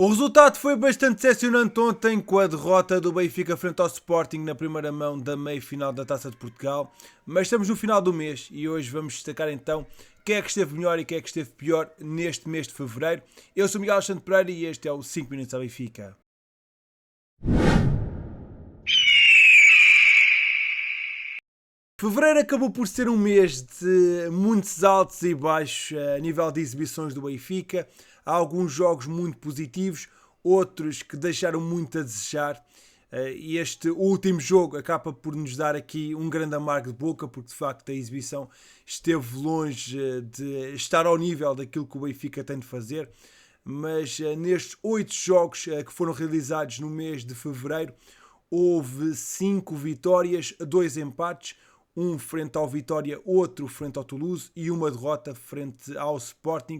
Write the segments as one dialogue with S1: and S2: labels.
S1: O resultado foi bastante decepcionante ontem com a derrota do Benfica frente ao Sporting na primeira mão da meia-final da Taça de Portugal, mas estamos no final do mês e hoje vamos destacar então quem é que esteve melhor e quem é que esteve pior neste mês de fevereiro. Eu sou Miguel Alexandre Pereira e este é o 5 Minutos ao Benfica. Fevereiro acabou por ser um mês de muitos altos e baixos a nível de exibições do Benfica. Há alguns jogos muito positivos, outros que deixaram muito a desejar. E este último jogo acaba por nos dar aqui um grande amargo de boca, porque de facto a exibição esteve longe de estar ao nível daquilo que o Benfica tem de fazer. Mas nestes 8 jogos que foram realizados no mês de fevereiro, houve 5 vitórias, 2 empates, um frente ao Vitória, outro frente ao Toulouse e uma derrota frente ao Sporting.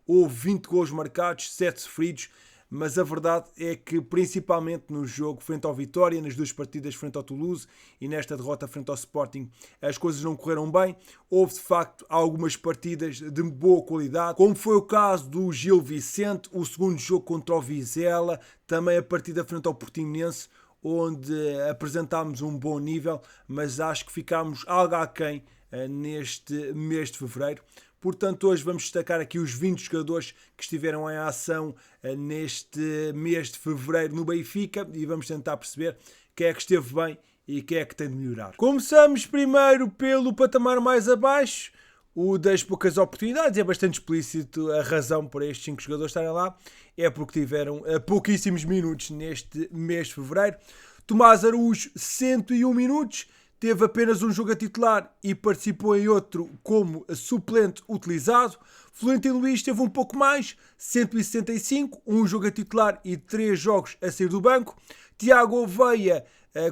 S1: Houve 20 golos marcados, 7 sofridos, mas a verdade é que principalmente no jogo frente ao Vitória, nas duas partidas frente ao Toulouse e nesta derrota frente ao Sporting, as coisas não correram bem. Houve de facto algumas partidas de boa qualidade, como foi o caso do Gil Vicente, o segundo jogo contra o Vizela, também a partida frente ao Portimonense, onde apresentámos um bom nível, mas acho que ficámos algo aquém neste mês de fevereiro. Portanto, hoje vamos destacar aqui os 20 jogadores que estiveram em ação neste mês de fevereiro no Benfica e vamos tentar perceber quem é que esteve bem e quem é que tem de melhorar. Começamos primeiro pelo patamar mais abaixo, o das poucas oportunidades. É bastante explícito a razão por estes 5 jogadores estarem lá. É porque tiveram pouquíssimos minutos neste mês de fevereiro. Tomás Araújo, 101 minutos. Teve apenas um jogo a titular e participou em outro como suplente utilizado. Florentino Luís teve um pouco mais, 165, um jogo a titular e 3 jogos a sair do banco. Tiago Oveia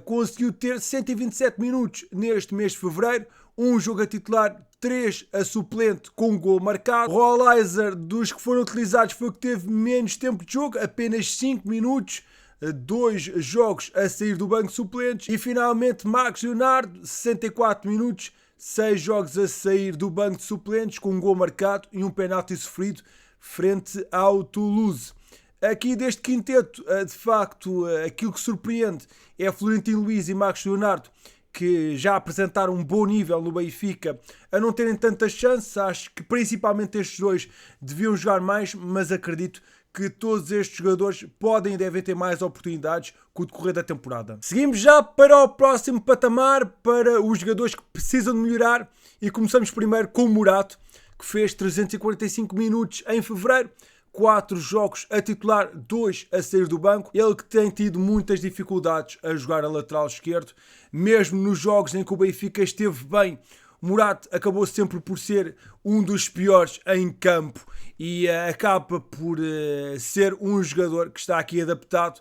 S1: conseguiu ter 127 minutos neste mês de fevereiro, um jogo a titular, 3 a suplente com um gol marcado. Rolaiser, dos que foram utilizados, foi o que teve menos tempo de jogo, apenas 5 minutos. 2 jogos a sair do banco de suplentes. E finalmente Marcos Leonardo, 64 minutos, 6 jogos a sair do banco de suplentes com um gol marcado e um penalti sofrido frente ao Toulouse. Aqui deste quinteto, de facto, aquilo que surpreende é Florentino Luís e Marcos Leonardo, que já apresentaram um bom nível no Benfica, a não terem tantas chances. Acho que principalmente estes dois deviam jogar mais, mas acredito que todos estes jogadores podem e devem ter mais oportunidades com o decorrer da temporada. Seguimos já para o próximo patamar, para os jogadores que precisam de melhorar, e começamos primeiro com o Morato, que fez 345 minutos em fevereiro, 4 jogos a titular, 2 a sair do banco. Ele que tem tido muitas dificuldades a jogar a lateral esquerdo, mesmo nos jogos em que o Benfica esteve bem, Morato acabou sempre por ser um dos piores em campo e acaba por ser um jogador que está aqui adaptado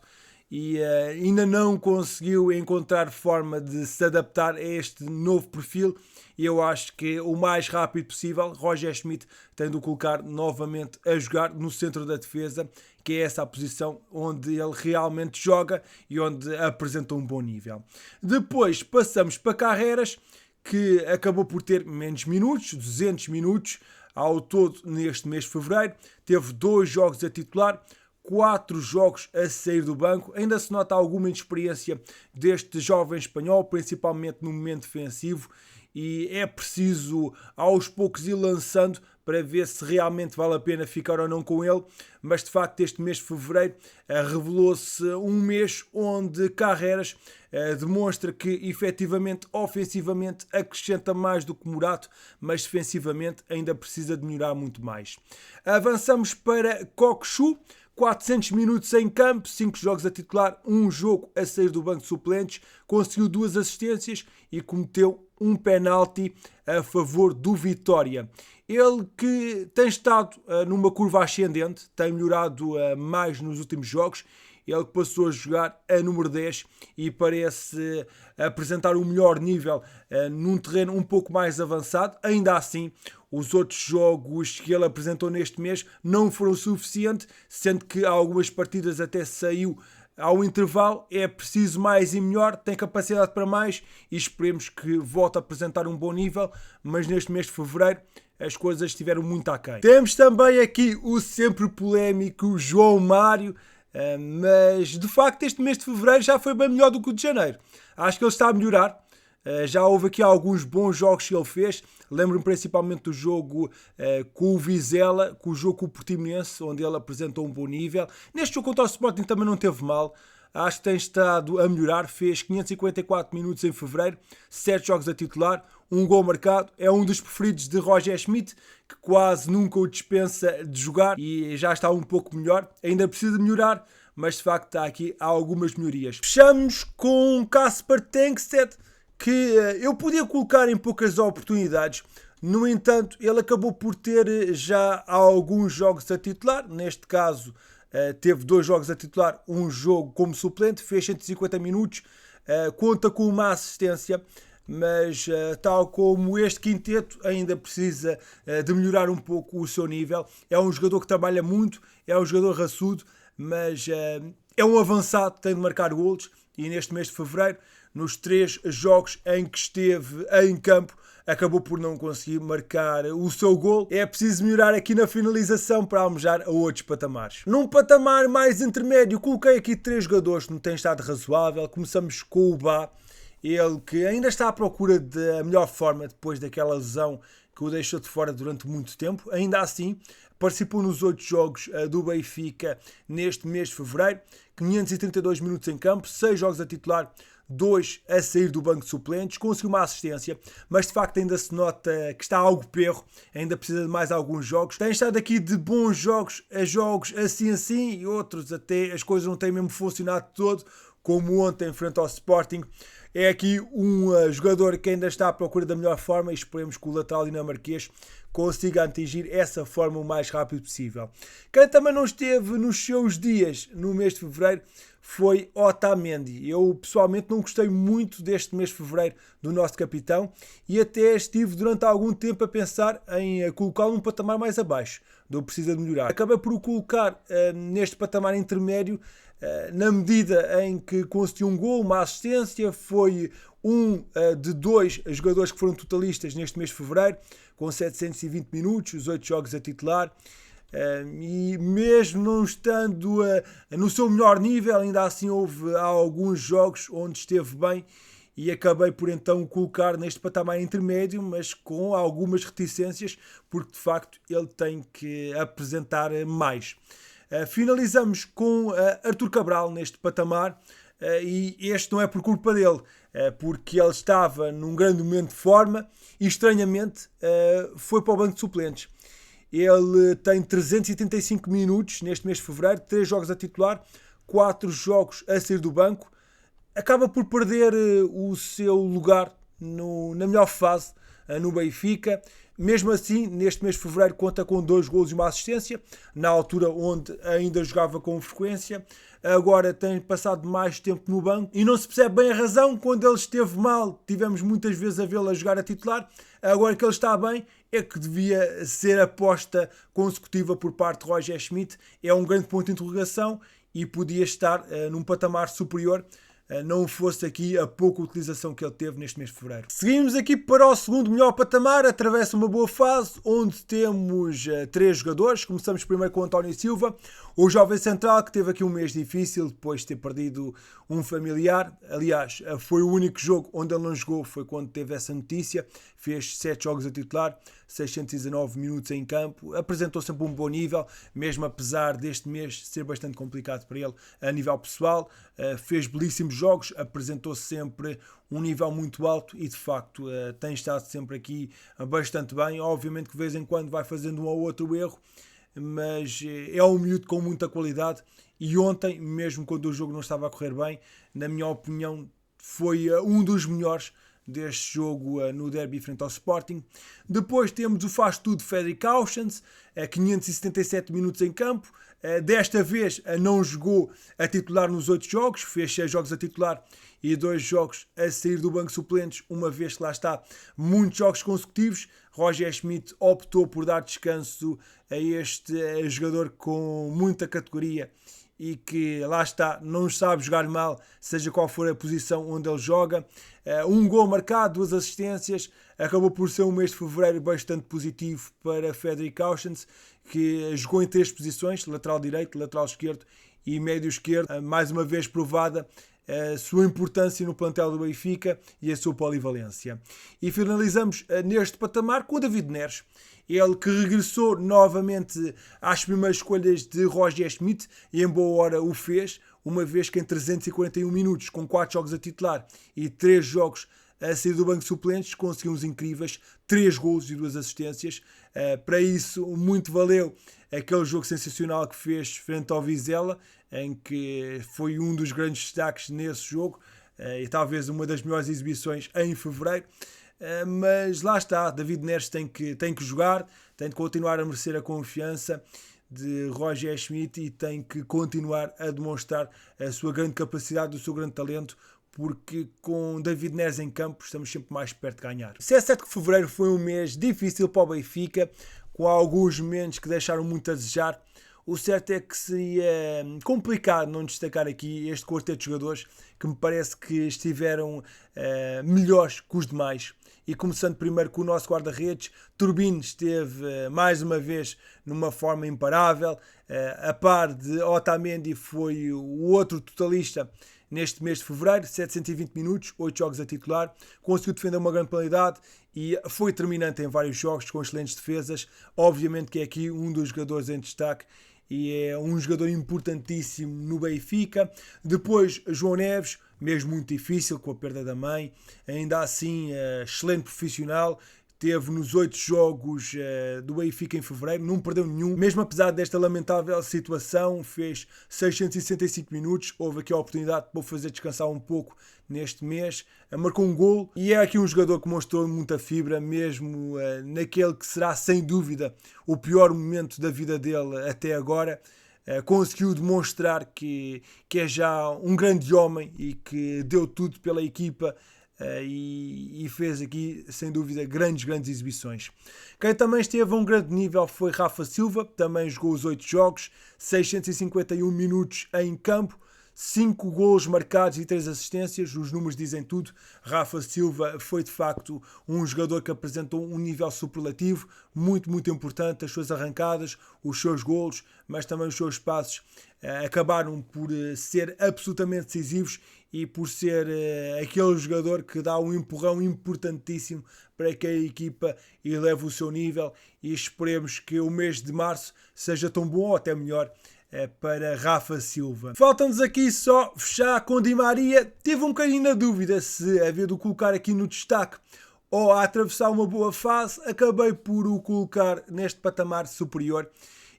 S1: e ainda não conseguiu encontrar forma de se adaptar a este novo perfil. E eu acho que o mais rápido possível, Roger Schmidt tem de o colocar novamente a jogar no centro da defesa, que é essa a posição onde ele realmente joga e onde apresenta um bom nível. Depois passamos para Carreras, que acabou por ter menos minutos, 200 minutos ao todo neste mês de fevereiro. Teve 2 jogos a titular, 4 jogos a sair do banco. Ainda se nota alguma inexperiência deste jovem espanhol, principalmente no momento defensivo, e é preciso aos poucos ir lançando para ver se realmente vale a pena ficar ou não com ele. Mas de facto este mês de fevereiro revelou-se um mês onde Carreras demonstra que efetivamente ofensivamente acrescenta mais do que Morato, mas defensivamente ainda precisa de melhorar muito mais. Avançamos para Cockchu, 400 minutos em campo, 5 jogos a titular, 1 jogo a sair do banco de suplentes, conseguiu 2 assistências e cometeu um penalti a favor do Vitória. Ele que tem estado numa curva ascendente, tem melhorado mais nos últimos jogos. Ele que passou a jogar a número 10 e parece apresentar um melhor nível num terreno um pouco mais avançado. Ainda assim, os outros jogos que ele apresentou neste mês não foram suficientes, sendo que algumas partidas até saiu ao intervalo. É preciso mais e melhor, tem capacidade para mais e esperemos que volte a apresentar um bom nível, mas neste mês de fevereiro as coisas estiveram muito aquém. Temos também aqui o sempre polémico João Mário, Mas de facto este mês de fevereiro já foi bem melhor do que o de janeiro. Acho que ele está a melhorar. Já houve aqui alguns bons jogos que ele fez. Lembro-me principalmente do jogo com o Vizela, com o jogo com o Portimonense, onde ele apresentou um bom nível. Neste jogo contra o Sporting também não teve mal. Acho que tem estado a melhorar. Fez 554 minutos em fevereiro, 7 jogos a titular, um gol marcado. É um dos preferidos de Roger Schmidt, que quase nunca o dispensa de jogar e já está um pouco melhor. Ainda precisa de melhorar, mas de facto há algumas melhorias. Fechamos com Kasper Tengstedt, que eu podia colocar em poucas oportunidades. No entanto, ele acabou por ter já alguns jogos a titular. Neste caso, teve 2 jogos a titular, um jogo como suplente, fez 150 minutos, conta com uma assistência, mas tal como este quinteto ainda precisa de melhorar um pouco o seu nível. É um jogador que trabalha muito, é um jogador raçudo, mas é um avançado, tem de marcar golos, e neste mês de fevereiro, nos 3 jogos em que esteve em campo, acabou por não conseguir marcar o seu gol. É preciso melhorar aqui na finalização para almejar a outros patamares. Num patamar mais intermédio, coloquei aqui 3 jogadores que não têm estado razoável. Começamos com o Bá, ele que ainda está à procura da melhor forma depois daquela lesão que o deixou de fora durante muito tempo. Ainda assim, participou nos 8 jogos do Benfica neste mês de fevereiro, 532 minutos em campo, 6 jogos a titular, 2 a sair do banco de suplentes, conseguiu uma assistência, mas de facto ainda se nota que está algo perro, ainda precisa de mais alguns jogos. Tem estado aqui de bons jogos a jogos assim e outros até as coisas não têm mesmo funcionado todo, como ontem frente ao Sporting. É aqui um jogador que ainda está à procura da melhor forma e esperemos que o lateral dinamarquês consiga atingir essa forma o mais rápido possível. Quem também não esteve nos seus dias no mês de fevereiro foi Otamendi. Eu pessoalmente não gostei muito deste mês de fevereiro do nosso capitão e até estive durante algum tempo a pensar em colocá-lo num patamar mais abaixo, do precisa de melhorar. Acabei por o colocar neste patamar intermédio na medida em que conseguiu um gol, uma assistência, foi um de 2 jogadores que foram totalistas neste mês de fevereiro, com 720 minutos, os 8 jogos a titular. E mesmo não estando no seu melhor nível, ainda assim houve alguns jogos onde esteve bem e acabei por então colocar neste patamar intermédio, mas com algumas reticências, porque de facto ele tem que apresentar mais. Finalizamos com Arthur Cabral neste patamar, e este não é por culpa dele, porque ele estava num grande momento de forma e estranhamente foi para o banco de suplentes. Ele tem 385 minutos neste mês de fevereiro, 3 jogos a titular, 4 jogos a sair do banco. Acaba por perder o seu lugar na melhor fase no Benfica. Mesmo assim, neste mês de fevereiro conta com 2 golos e uma assistência, na altura onde ainda jogava com frequência. Agora tem passado mais tempo no banco e não se percebe bem a razão. Quando ele esteve mal, tivemos muitas vezes a vê-lo a jogar a titular. Agora que ele está bem, é que devia ser aposta consecutiva por parte de Roger Schmidt. É um grande ponto de interrogação e podia estar num patamar superior, não fosse aqui a pouca utilização que ele teve neste mês de fevereiro. Seguimos aqui para o segundo melhor patamar, atravessa uma boa fase, onde temos 3 jogadores. Começamos primeiro com o António Silva, o jovem central que teve aqui um mês difícil depois de ter perdido um familiar. Aliás, foi o único jogo onde ele não jogou, foi quando teve essa notícia. Fez 7 jogos a titular, 619 minutos em campo, apresentou sempre um bom nível, mesmo apesar deste mês ser bastante complicado para ele a nível pessoal. Fez belíssimos jogos, apresentou sempre um nível muito alto e de facto tem estado sempre aqui bastante bem. Obviamente que de vez em quando vai fazendo um ou outro erro, mas é um miúdo com muita qualidade e ontem, mesmo quando o jogo não estava a correr bem, na minha opinião foi um dos melhores deste jogo no derby frente ao Sporting. Depois temos o faz tudo Fredrik Aursnes, 577 minutos em campo. Desta vez não jogou a titular nos 8 jogos, fez 6 jogos a titular e 2 jogos a sair do banco de suplentes, uma vez que lá está muitos jogos consecutivos. Roger Schmidt optou por dar descanso a este jogador com muita categoria e que lá está, não sabe jogar mal, seja qual for a posição onde ele joga. Um gol marcado, 2 assistências. Acabou por ser um mês de fevereiro bastante positivo para Fredrik Aursnes, que jogou em 3 posições, lateral direito, lateral esquerdo e médio esquerdo, mais uma vez provada a sua importância no plantel do Benfica e a sua polivalência. E finalizamos neste patamar com o David Neres, ele que regressou novamente às primeiras escolhas de Roger Schmidt, e em boa hora o fez, uma vez que em 341 minutos, com 4 jogos a titular e 3 jogos a sair do banco de suplentes, conseguiu uns incríveis 3 golos e 2 assistências. Para isso, muito valeu aquele jogo sensacional que fez frente ao Vizela, em que foi um dos grandes destaques nesse jogo, e talvez uma das melhores exibições em fevereiro. Mas lá está, David Neres tem que jogar, tem de continuar a merecer a confiança de Roger Schmidt e tem que continuar a demonstrar a sua grande capacidade, o seu grande talento, porque com David Neres em campo estamos sempre mais perto de ganhar. Se é certo que fevereiro foi um mês difícil para o Benfica, com alguns momentos que deixaram muito a desejar, o certo é que seria complicado não destacar aqui este quarteto de jogadores que me parece que estiveram melhores que os demais. E começando primeiro com o nosso guarda-redes, Turbin esteve mais uma vez numa forma imparável, a par de Otamendi foi o outro totalista neste mês de fevereiro, 720 minutos, 8 jogos a titular, conseguiu defender uma grande penalidade e foi determinante em vários jogos com excelentes defesas. Obviamente que é aqui um dos jogadores em destaque e é um jogador importantíssimo no Benfica. Depois João Neves, mesmo muito difícil com a perda da mãe, ainda assim excelente profissional, teve nos 8 jogos do Benfica em fevereiro, não perdeu nenhum, mesmo apesar desta lamentável situação, fez 665 minutos, houve aqui a oportunidade de fazer descansar um pouco neste mês, marcou um gol e é aqui um jogador que mostrou muita fibra, mesmo naquele que será sem dúvida o pior momento da vida dele até agora. Conseguiu demonstrar que é já um grande homem e que deu tudo pela equipa. E fez aqui, sem dúvida, grandes exibições. Quem também esteve a um grande nível foi Rafa Silva, também jogou os 8 jogos, 651 minutos em campo, 5 golos marcados e 3 assistências, os números dizem tudo. Rafa Silva foi de facto um jogador que apresentou um nível superlativo, muito importante, as suas arrancadas, os seus golos, mas também os seus passos acabaram por ser absolutamente decisivos e por ser aquele jogador que dá um empurrão importantíssimo para que a equipa eleve o seu nível, e esperemos que o mês de março seja tão bom ou até melhor para Rafa Silva. Falta-nos aqui só fechar com Di Maria. Tive um bocadinho na dúvida se havia de o colocar aqui no destaque ou a atravessar uma boa fase. Acabei por o colocar neste patamar superior.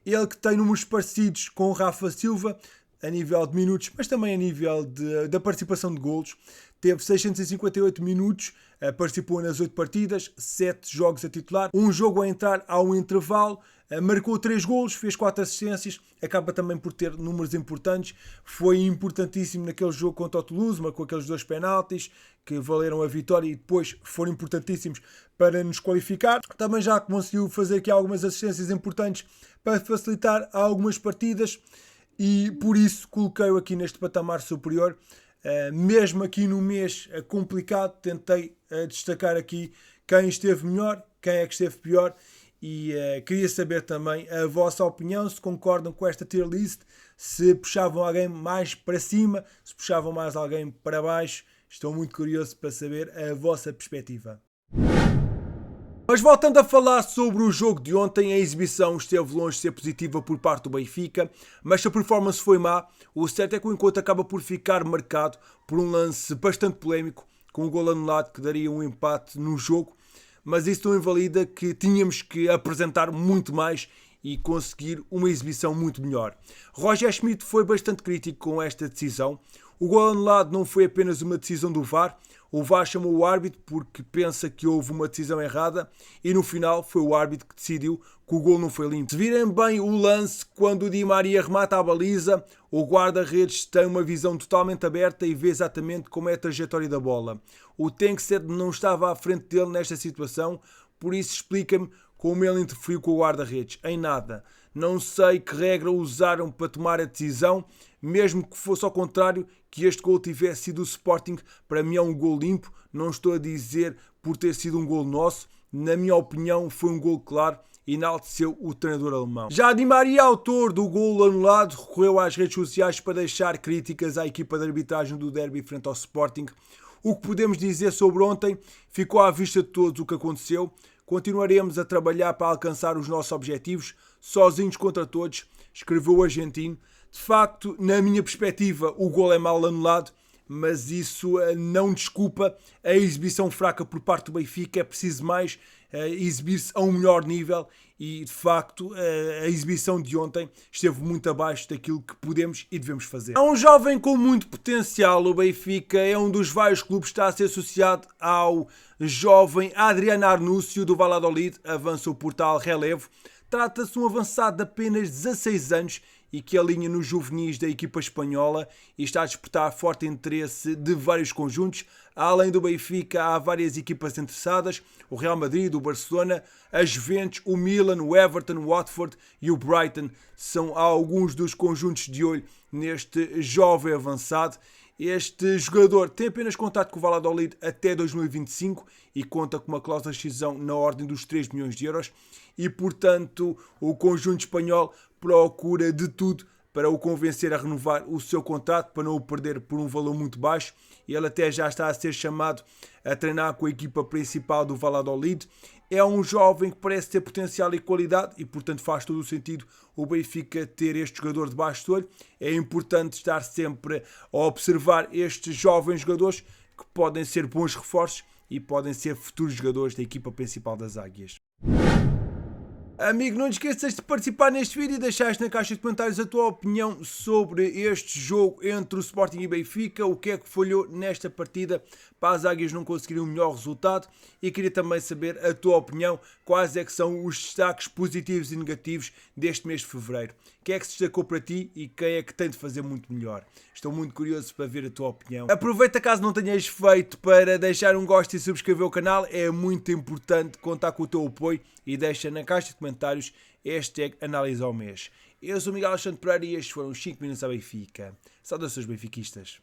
S1: Ele que tem números parecidos com o Rafa Silva, a nível de minutos, mas também a nível da participação de golos. Teve 658 minutos, participou nas 8 partidas, 7 jogos a titular, um jogo a entrar ao intervalo, marcou 3 golos, fez 4 assistências, acaba também por ter números importantes, foi importantíssimo naquele jogo contra o Toulouse, marcou aqueles 2 penaltis que valeram a vitória e depois foram importantíssimos para nos qualificar. Também já conseguiu fazer aqui algumas assistências importantes para facilitar algumas partidas e por isso coloquei-o aqui neste patamar superior. Mesmo aqui no mês complicado, tentei destacar aqui quem esteve melhor, quem é que esteve pior, e queria saber também a vossa opinião, se concordam com esta tier list, se puxavam alguém mais para cima, se puxavam mais alguém para baixo. Estou muito curioso para saber a vossa perspectiva. Mas voltando a falar sobre o jogo de ontem, a exibição esteve longe de ser positiva por parte do Benfica, mas se a performance foi má, o certo é que o encontro acaba por ficar marcado por um lance bastante polémico, com um gol anulado que daria um empate no jogo, mas isso não invalida que tínhamos que apresentar muito mais e conseguir uma exibição muito melhor. Roger Schmidt foi bastante crítico com esta decisão. O gol anulado não foi apenas uma decisão do VAR. O VAR chamou o árbitro porque pensa que houve uma decisão errada e no final foi o árbitro que decidiu que o gol não foi limpo. Se virem bem o lance, quando o Di Maria remata a baliza, o guarda-redes tem uma visão totalmente aberta e vê exatamente como é a trajetória da bola. O Tengsted não estava à frente dele nesta situação, por isso explica-me como ele interferiu com o guarda-redes. Em nada. Não sei que regra usaram para tomar a decisão, mesmo que fosse ao contrário, que este gol tivesse sido o Sporting. Para mim é um gol limpo, não estou a dizer por ter sido um gol nosso. Na minha opinião foi um gol claro enalteceu o treinador alemão. Já Di Maria, autor do golo anulado, recorreu às redes sociais para deixar críticas à equipa de arbitragem do derby frente ao Sporting. O que podemos dizer sobre ontem ficou à vista de todos o que aconteceu. Continuaremos a trabalhar para alcançar os nossos objetivos, sozinhos contra todos, escreveu o argentino. De facto, na minha perspectiva, o golo é mal anulado, mas isso não desculpa a exibição fraca por parte do Benfica. É preciso mais exibir-se a um melhor nível e, de facto, a exibição de ontem esteve muito abaixo daquilo que podemos e devemos fazer. Há um jovem com muito potencial. O Benfica é um dos vários clubes que está a ser associado ao jovem Adriano Arnúcio do Valladolid, avança o portal Relevo. Trata-se de um avançado de apenas 16 anos e que alinha nos juvenis da equipa espanhola e está a despertar forte interesse de vários conjuntos. Além do Benfica, há várias equipas interessadas: o Real Madrid, o Barcelona, a Juventus, o Milan, o Everton, o Watford e o Brighton são alguns dos conjuntos de olho neste jovem avançado. Este jogador tem apenas contrato com o Valladolid até 2025 e conta com uma cláusula de rescisão na ordem dos 3 milhões de euros e, portanto, o conjunto espanhol procura de tudo para o convencer a renovar o seu contrato, para não o perder por um valor muito baixo. Ele até já está a ser chamado a treinar com a equipa principal do Valladolid. É um jovem que parece ter potencial e qualidade e, portanto, faz todo o sentido o Benfica ter este jogador debaixo do olho. É importante estar sempre a observar estes jovens jogadores que podem ser bons reforços e podem ser futuros jogadores da equipa principal das Águias. Amigo, não te esqueças de participar neste vídeo e deixaste na caixa de comentários a tua opinião sobre este jogo entre o Sporting e Benfica, o que é que falhou nesta partida para as Águias não conseguirem um melhor resultado, e queria também saber a tua opinião, quais é que são os destaques positivos e negativos deste mês de fevereiro. Quem é que se destacou para ti e quem é que tem de fazer muito melhor? Estou muito curioso para ver a tua opinião. Aproveita, caso não tenhas feito, para deixar um gosto e subscrever o canal. É muito importante contar com o teu apoio e deixa na caixa de comentários #análise ao mês. Eu sou Miguel Alexandre Pereira e estes foram os 5 minutos à Benfica. Saudações benfiquistas.